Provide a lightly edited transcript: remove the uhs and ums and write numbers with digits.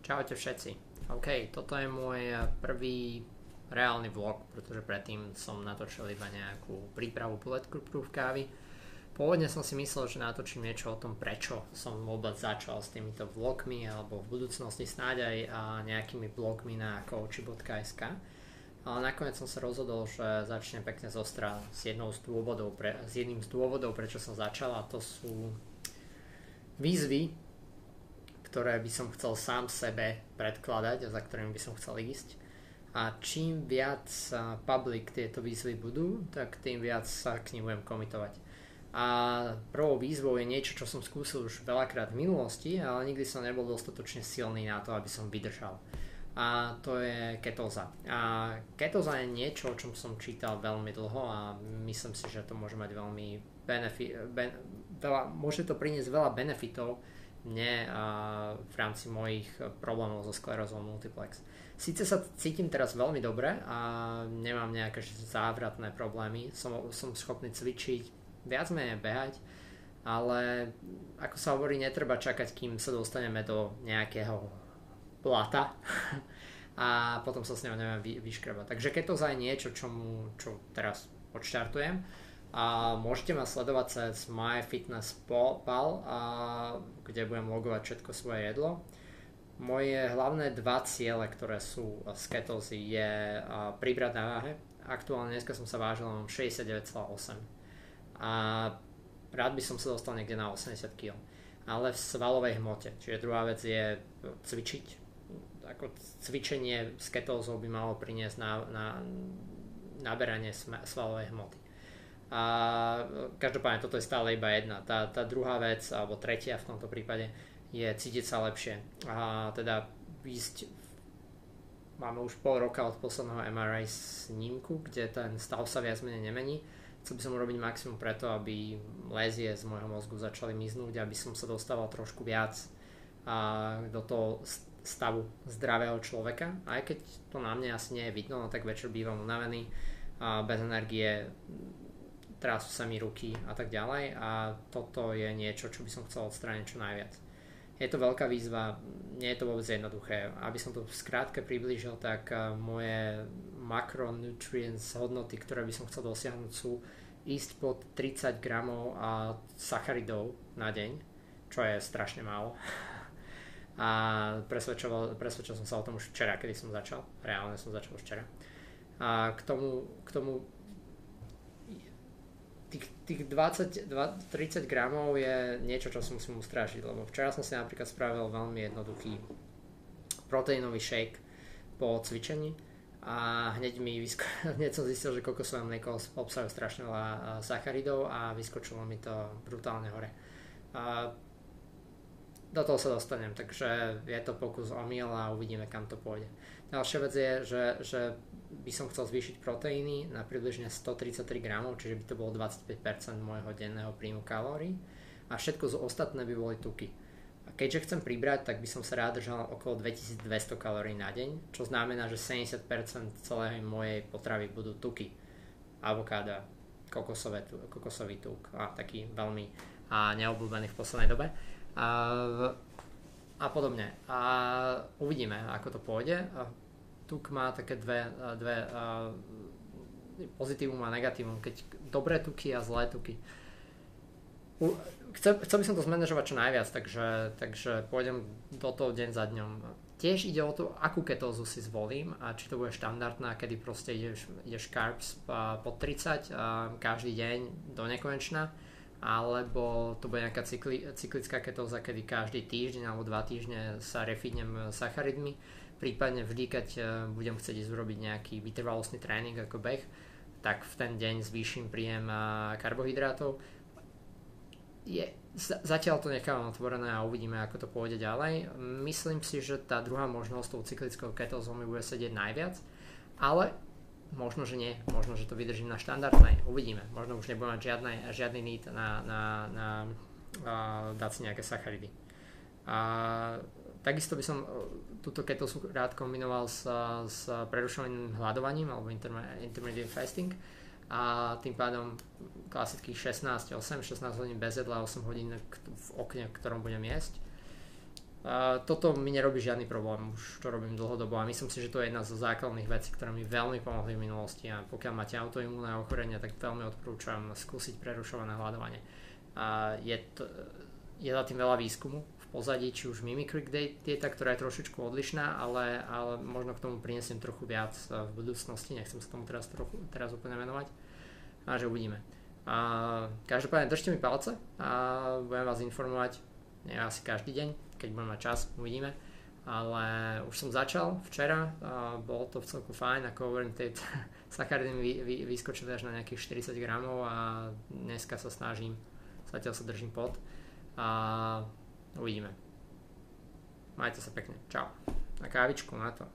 Čaute všetci. OK, toto je môj prvý reálny vlog, pretože predtým som natočil iba nejakú prípravu bulletproof kávy. Pôvodne som si myslel, že natočím niečo o tom, prečo som vôbec začal s týmito vlogmi, alebo v budúcnosti snáď aj nejakými blogmi na coachy.sk. Ale nakoniec som sa rozhodol, že začnem pekne zostra s jedným z dôvodov, prečo som začal, a to sú výzvy, ktoré by som chcel sám sebe predkladať a za ktorými by som chcel ísť. A čím viac public tieto výzvy budú, tak tým viac sa k nim budem komitovať. A prvou výzvou je niečo, čo som skúsil už veľakrát v minulosti, ale nikdy som nebol dostatočne silný na to, aby som vydržal. A to je ketóza. A ketóza je niečo, o čom som čítal veľmi dlho a myslím si, že to môže mať môže to priniesť veľa benefitov mne v rámci mojich problémov so sklerózou multiplex. Síce sa cítim teraz veľmi dobre a nemám nejaké závratné problémy, som schopný cvičiť, viac menej behať, ale ako sa hovorí, netreba čakať, kým sa dostaneme do nejakého plata a potom sa s ňou neviem vyškrabať. Takže ketóza je niečo, čo teraz odštartujem. A môžete ma sledovať cez MyFitnessPal, kde budem logovať všetko svoje jedlo. Moje hlavné dva ciele, ktoré sú z ketózy, je pribrať na váhe. Aktuálne dneska som sa vážil, mám 69,8 a rád by som sa dostal niekde na 80 kg, ale v svalovej hmote. Čiže druhá vec je cvičiť. Ako cvičenie s ketózou by malo priniesť na naberanie svalovej hmoty. A každopádne toto je stále iba jedna. Tá druhá vec, alebo tretia v tomto prípade, je cítiť sa lepšie. A teda máme už pol roka od posledného MRI snímku, kde ten stav sa viac menej nemení. Chcel by som urobiť maximum preto, aby lézie z môjho mozgu začali miznúť, aby som sa dostával trošku viac do toho stavu zdravého človeka. Aj keď to na mne asi nie je vidno, no tak večer bývam unavený, bez energie, trasú sa mi ruky a tak ďalej, a toto je niečo, čo by som chcel odstrániť čo najviac. Je to veľká výzva, nie je to vôbec jednoduché. Aby som to skrátke priblížil, tak moje macronutrients hodnoty, ktoré by som chcel dosiahnuť, sú ísť pod 30 gramov sacharidov na deň, čo je strašne málo. A presvedčil som sa o tom už včera, kedy som začal. Reálne som začal včera. A k tomu tých 30 gramov je niečo, čo si musím ustrážiť, lebo včera som si napríklad spravil veľmi jednoduchý proteínový shake po cvičení a hneď som zistil, že kokosové mlieko obsahuje strašne veľa sacharidov a vyskočilo mi to brutálne hore. Do toho sa dostanem, takže je to pokus o omyl a uvidíme, kam to pôjde. Ďalšia vec je, že by som chcel zvýšiť proteíny na približne 133 gramov, čiže by to bolo 25% môjho denného príjmu kalórií, a všetko z ostatné by boli tuky. A keďže chcem pribrať, tak by som sa rád držal okolo 2200 kalórií na deň, čo znamená, že 70% celej mojej potravy budú tuky. Avokáda, kokosový tuk a taký veľmi neobľúbený v poslednej dobe. A podobne. A uvidíme, ako to pôjde. Tuk má také dve pozitívum a negatívum, keď dobré tuky a zlé tuky. Chcel by som to zmanéžovať čo najviac, takže pôjdem do toho deň za dňom. Tiež ide o to, akú ketózu si zvolím a či to bude štandardná, kedy proste ideš carbs pod 30 každý deň do nekonečna, alebo to bude nejaká cyklická ketóza, kedy každý týždeň alebo 2 týždne sa refeednem sacharidmi, prípadne vždy, keď budem chcieť ísť urobiť nejaký vytrvalostný tréning ako beh, tak v ten deň zvýšim príjem karbohydrátov. Zatiaľ to nechávam otvorené a uvidíme, ako to pôjde ďalej. Myslím si, že tá druhá možnosť, tou cyklickou ketózou, mi bude sedieť najviac, ale možno, že nie, možno, že to vydržím na štandardnej, uvidíme, možno už nebudem mať žiadny need na dať si nejaké sacharidy. Takisto by som túto ketózu rád kombinoval s prerušovaným hľadovaním alebo intermittent fasting, a tým pádom klasických 16 hodín bez jedla, 8 hodín v okne, v ktorom budem jesť. toto mi nerobí žiadny problém, už to robím dlhodobo a myslím si, že to je jedna zo základných vecí, ktoré mi veľmi pomohli v minulosti a pokiaľ máte autoimmunné ochorenia, tak veľmi odporúčam skúsiť prerušované hľadovanie. Je za tým veľa výskumu v pozadí, či už mimicry dieta, ktorá je trošičku odlišná, ale možno k tomu prinesiem trochu viac v budúcnosti, nechcem sa tomu teraz úplne venovať a že uvidíme. Každopádne držte mi palce a budem vás informovať asi každý deň, keď budem mať čas, uvidíme, ale už som začal včera, bolo to v celku fajn, ako hovorím, tie sacharidy vyskočili až na nejakých 40 gramov a dneska sa snažím, zatiaľ sa držím pod a uvidíme. Majte sa pekne, čau. Na kávičku na to.